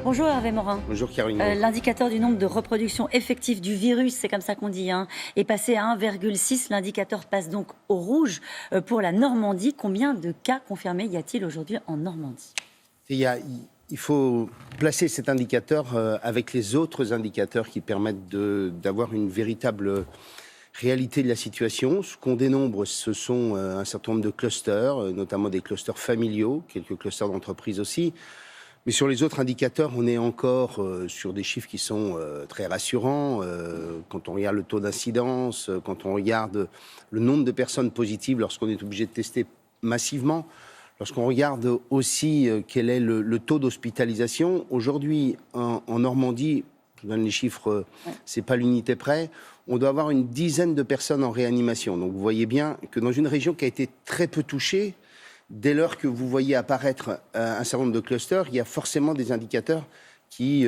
Bonjour Hervé Morin. Bonjour Caroline. L'indicateur du nombre de reproductions effectives du virus, c'est comme ça qu'on dit, est passé à 1,6. L'indicateur passe donc au rouge pour la Normandie. Combien de cas confirmés y a-t-il aujourd'hui en Normandie ? Il faut placer cet indicateur avec les autres indicateurs qui permettent d'avoir une véritable réalité de la situation. Ce qu'on dénombre, ce sont un certain nombre de clusters, notamment des clusters familiaux, quelques clusters d'entreprises aussi. Mais sur les autres indicateurs, on est encore sur des chiffres qui sont très rassurants. Quand on regarde le taux d'incidence, quand on regarde le nombre de personnes positives lorsqu'on est obligé de tester massivement, lorsqu'on regarde aussi quel est le taux d'hospitalisation. Aujourd'hui, en Normandie, je vous donne les chiffres, c'est pas l'unité près, on doit avoir une dizaine de personnes en réanimation. Donc vous voyez bien que dans une région qui a été très peu touchée, dès lors que vous voyez apparaître un certain nombre de clusters, il y a forcément des indicateurs qui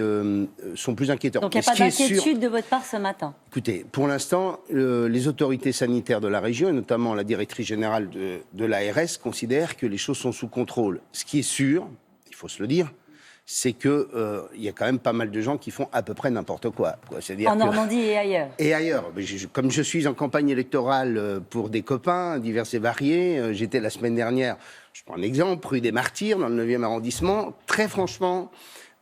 sont plus inquiétants. Donc il n'y a pas d'inquiétude de votre part ce matin ? Écoutez, pour l'instant, les autorités sanitaires de la région, et notamment la directrice générale de l'ARS, considèrent que les choses sont sous contrôle. Ce qui est sûr, il faut se le dire, c'est qu'il y a quand même pas mal de gens qui font à peu près n'importe quoi. En Normandie et ailleurs. Et ailleurs. Comme je suis en campagne électorale pour des copains divers et variés, j'étais la semaine dernière, je prends un exemple, rue des Martyrs, dans le 9e arrondissement. Très franchement,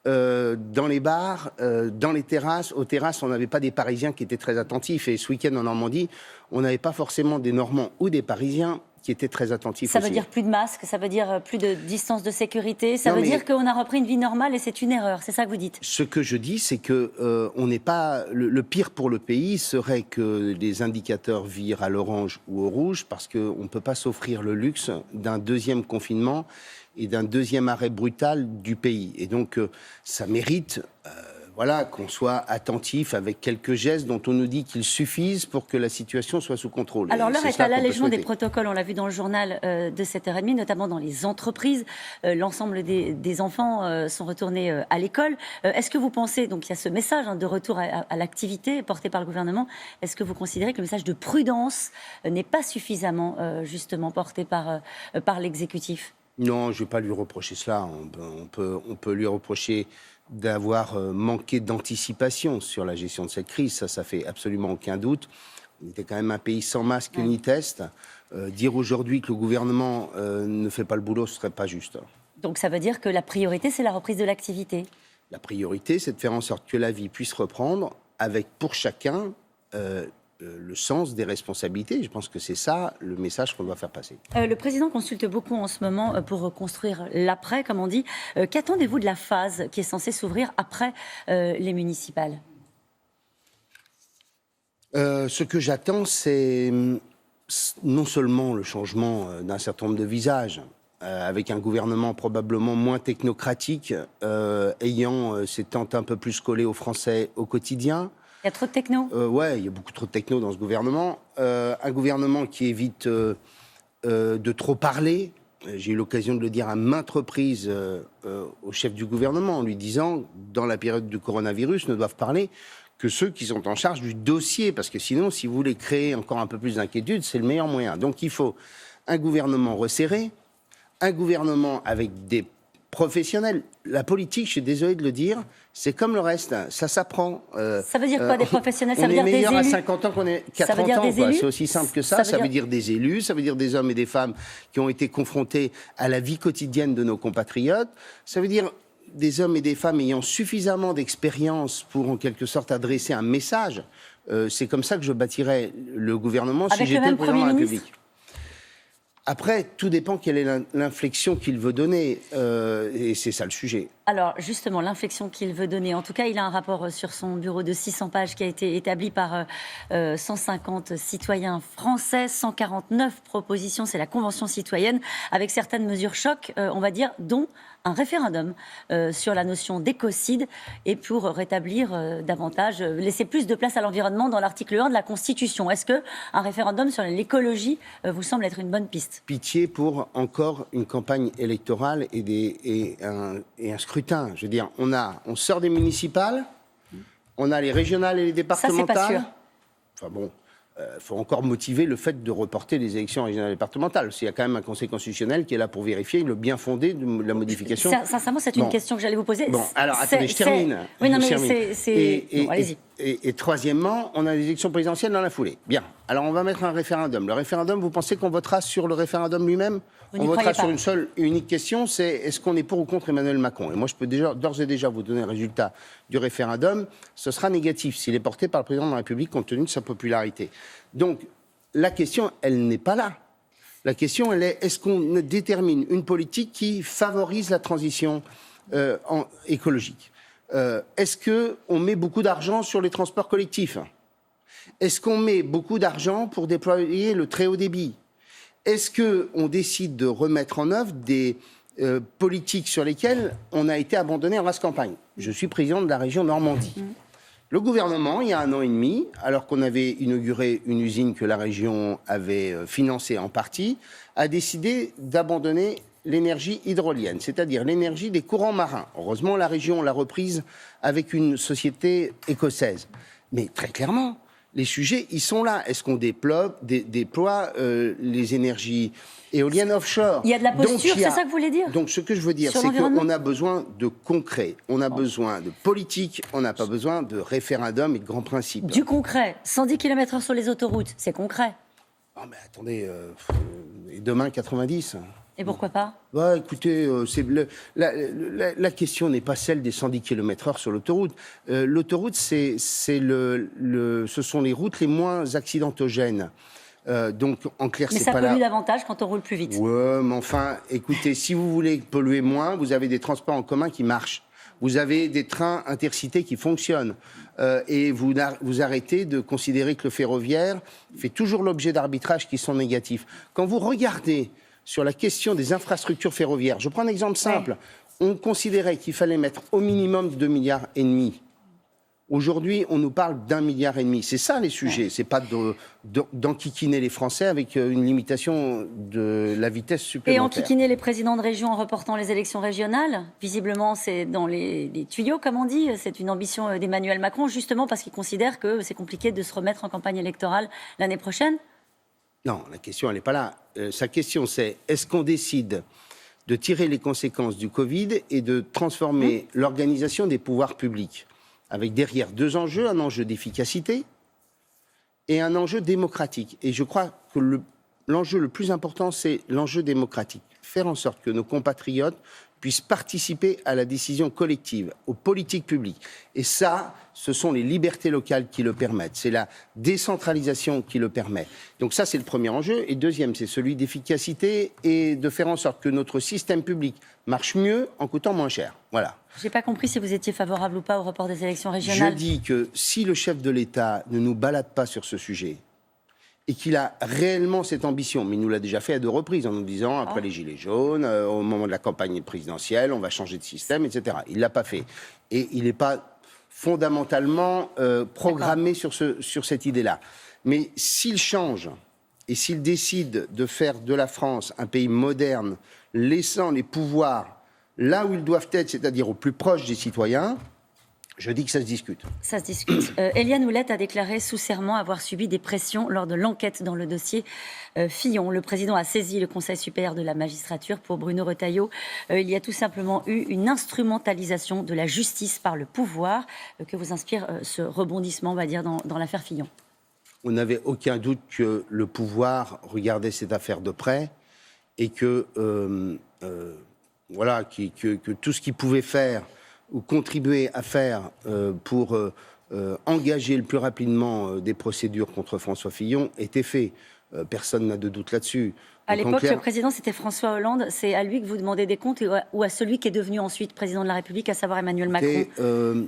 dans les bars, dans les terrasses, aux terrasses, on n'avait pas des Parisiens qui étaient très attentifs. Et ce week-end en Normandie, on n'avait pas forcément des Normands ou des Parisiens qui étaient très attentifs. Ça veut dire plus de masques, ça veut dire plus de distance de sécurité, ça veut dire qu'on a repris une vie normale et c'est une erreur, c'est ça que vous dites ? Ce que je dis, c'est que on n'est pas... Le pire pour le pays serait que les indicateurs virent à l'orange ou au rouge, parce qu'on ne peut pas s'offrir le luxe d'un deuxième confinement et d'un deuxième arrêt brutal du pays. Et donc, ça mérite... qu'on soit attentif avec quelques gestes dont on nous dit qu'ils suffisent pour que la situation soit sous contrôle. Alors l'heure est à l'allègement des protocoles, on l'a vu dans le journal de 7h30, notamment dans les entreprises. L'ensemble des enfants sont retournés à l'école. Est-ce que vous pensez, donc il y a ce message de retour à l'activité porté par le gouvernement, est-ce que vous considérez que le message de prudence n'est pas suffisamment justement porté par l'exécutif ? Non, je ne vais pas lui reprocher cela. On peut lui reprocher d'avoir manqué d'anticipation sur la gestion de cette crise. Ça fait absolument aucun doute. On était quand même un pays sans masque ni test. Dire aujourd'hui que le gouvernement ne fait pas le boulot, ce ne serait pas juste. Donc ça veut dire que la priorité, c'est la reprise de l'activité ? La priorité, c'est de faire en sorte que la vie puisse reprendre avec, pour chacun, le sens des responsabilités. Je pense que c'est ça le message qu'on doit faire passer. Le président consulte beaucoup en ce moment pour reconstruire l'après, comme on dit. Qu'attendez-vous de la phase qui est censée s'ouvrir après les municipales ? Ce que j'attends, c'est non seulement le changement d'un certain nombre de visages, avec un gouvernement probablement moins technocratique, ayant ses tentes un peu plus collées aux Français au quotidien. Il y a trop de techno ? Ouais, il y a beaucoup trop de techno dans ce gouvernement. Un gouvernement qui évite de trop parler. J'ai eu l'occasion de le dire à maintes reprises au chef du gouvernement, en lui disant, dans la période du coronavirus, ne doivent parler que ceux qui sont en charge du dossier. Parce que sinon, si vous voulez créer encore un peu plus d'inquiétude, c'est le meilleur moyen. Donc il faut un gouvernement resserré, un gouvernement avec des professionnels. La politique, je suis désolé de le dire, c'est comme le reste, ça s'apprend. Ça veut dire quoi, des professionnels ? Ça veut dire des élus ? On est meilleur à 50 ans qu'on est qu'à 30 ans. C'est aussi simple que ça. Ça veut dire des élus, ça veut dire des hommes et des femmes qui ont été confrontés à la vie quotidienne de nos compatriotes. Ça veut dire des hommes et des femmes ayant suffisamment d'expérience pour, en quelque sorte, adresser un message. C'est comme ça que je bâtirais le gouvernement si j'étais le président de la République. Après, tout dépend quelle est l'inflexion qu'il veut donner, et c'est ça le sujet. Alors, justement, l'inflexion qu'il veut donner, en tout cas, il a un rapport sur son bureau de 600 pages qui a été établi par 150 citoyens français, 149 propositions, c'est la Convention citoyenne, avec certaines mesures chocs, on va dire, dont un référendum sur la notion d'écocide, et pour rétablir davantage, laisser plus de place à l'environnement dans l'article 1 de la Constitution. Est-ce qu'un référendum sur l'écologie vous semble être une bonne piste ? Pitié pour encore une campagne électorale et un scrutin. Je veux dire, on sort des municipales, on a les régionales et les départementales. Ça, c'est pas sûr. Enfin bon, faut encore motiver le fait de reporter les élections régionales et départementales. Il y a quand même un Conseil constitutionnel qui est là pour vérifier le bien fondé de la modification. Sincèrement, c'est une question que j'allais vous poser. Bon, alors attendez, je termine. Oui, non, mais bon, allez-y. Et troisièmement, on a des élections présidentielles dans la foulée. Bien. Alors on va mettre un référendum. Le référendum, vous pensez qu'on votera sur le référendum lui-même ? On votera sur une seule et unique question, c'est est-ce qu'on est pour ou contre Emmanuel Macron ? Et moi, je peux d'ores et déjà vous donner le résultat du référendum. Ce sera négatif s'il est porté par le président de la République compte tenu de sa popularité. Donc, la question, elle n'est pas là. La question, elle est, est-ce qu'on détermine une politique qui favorise la transition écologique ? Est-ce qu'on met beaucoup d'argent sur les transports collectifs ? Est-ce qu'on met beaucoup d'argent pour déployer le très haut débit ? Est-ce qu'on décide de remettre en œuvre des politiques sur lesquelles on a été abandonné en race campagne ? Je suis président de la région Normandie. Le gouvernement, il y a 1 an et demi, alors qu'on avait inauguré une usine que la région avait financée en partie, a décidé d'abandonner l'énergie hydrolienne, c'est-à-dire l'énergie des courants marins. Heureusement, la région l'a reprise avec une société écossaise. Mais très clairement, les sujets, ils sont là. Est-ce qu'on déploie les énergies éoliennes offshore ? Il y a de la posture, c'est ça que vous voulez dire ? Donc ce que je veux dire, c'est qu'on a besoin de concret, on a besoin de politique, on n'a pas besoin de référendum et de grands principes. Du concret, 110 km/h sur les autoroutes, c'est concret. Oh, mais attendez, demain 90. Et pourquoi pas ? Bah, écoutez, la question n'est pas celle des 110 km/h sur l'autoroute. L'autoroute, ce sont les routes les moins accidentogènes. Donc, en clair, mais c'est ça pas pollue davantage quand on roule plus vite. Ouais, mais enfin, écoutez, si vous voulez polluer moins, vous avez des transports en commun qui marchent. Vous avez des trains intercités qui fonctionnent. Et vous arrêtez de considérer que le ferroviaire fait toujours l'objet d'arbitrages qui sont négatifs. Quand vous regardez sur la question des infrastructures ferroviaires, je prends un exemple simple. Ouais. On considérait qu'il fallait mettre au minimum 2,5 milliards. Aujourd'hui, on nous parle d'1,5 milliard. C'est ça les sujets. Ouais. C'est pas d'enquiquiner les Français avec une limitation de la vitesse supplémentaire. Et enquiquiner les présidents de région en reportant les élections régionales. Visiblement, c'est dans les tuyaux, comme on dit. C'est une ambition d'Emmanuel Macron, justement parce qu'il considère que c'est compliqué de se remettre en campagne électorale l'année prochaine. Non, la question, elle n'est pas là. Sa question, c'est est-ce qu'on décide de tirer les conséquences du Covid et de transformer l'organisation des pouvoirs publics avec derrière 2 enjeux, un enjeu d'efficacité et un enjeu démocratique. Et je crois que l'enjeu le plus important, c'est l'enjeu démocratique. Faire en sorte que nos compatriotes puissent participer à la décision collective, aux politiques publiques. Et ça, ce sont les libertés locales qui le permettent. C'est la décentralisation qui le permet. Donc ça, c'est le premier enjeu. Et deuxième, c'est celui d'efficacité et de faire en sorte que notre système public marche mieux en coûtant moins cher. Voilà. Je n'ai pas compris si vous étiez favorable ou pas au report des élections régionales. Je dis que si le chef de l'État ne nous balade pas sur ce sujet, et qu'il a réellement cette ambition, mais il nous l'a déjà fait à 2 reprises en nous disant, après les Gilets jaunes, au moment de la campagne présidentielle, on va changer de système, etc. Il ne l'a pas fait. Et il n'est pas fondamentalement programmé sur cette idée-là. Mais s'il change, et s'il décide de faire de la France un pays moderne, laissant les pouvoirs là où ils doivent être, c'est-à-dire au plus proche des citoyens, je dis que ça se discute. Ça se discute. Éliane Houlette a déclaré sous serment avoir subi des pressions lors de l'enquête dans le dossier Fillon. Le président a saisi le Conseil supérieur de la magistrature. Pour Bruno Retailleau, il y a tout simplement eu une instrumentalisation de la justice par le pouvoir. Que vous inspire ce rebondissement, on va dire, dans l'affaire Fillon ? On n'avait aucun doute que le pouvoir regardait cette affaire de près et que tout ce qu'il pouvait faire ou contribuer à faire pour engager le plus rapidement des procédures contre François Fillon était fait. Personne n'a de doute là-dessus. À l'époque, le président, c'était François Hollande. C'est à lui que vous demandez des comptes ou à celui qui est devenu ensuite président de la République, à savoir Emmanuel Macron ?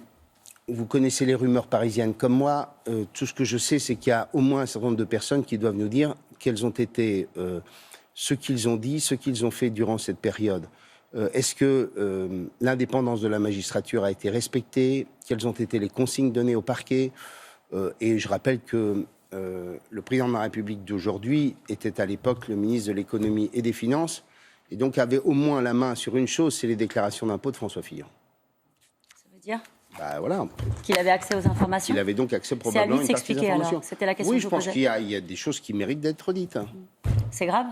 Vous connaissez les rumeurs parisiennes comme moi. Tout ce que je sais, c'est qu'il y a au moins un certain nombre de personnes qui doivent nous dire quels ont été ce qu'ils ont dit, ce qu'ils ont fait durant cette période. Est-ce que l'indépendance de la magistrature a été respectée ? Quelles ont été les consignes données au parquet ? Et je rappelle que le président de la République d'aujourd'hui était à l'époque le ministre de l'économie et des finances, et donc avait au moins la main sur une chose, c'est les déclarations d'impôts de François Fillon. Ça veut dire ? Bah voilà. Qu'il avait accès aux informations. Il avait donc accès C'est à lui probablement de à une partie des s'expliquer informations. alors. C'était la question Oui, que je je pense posais. qu'il y a des choses qui méritent d'être dites. C'est grave.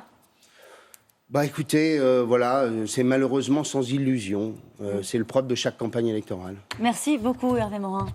Bah écoutez, c'est malheureusement sans illusion. C'est le propre de chaque campagne électorale. Merci beaucoup Hervé Morin.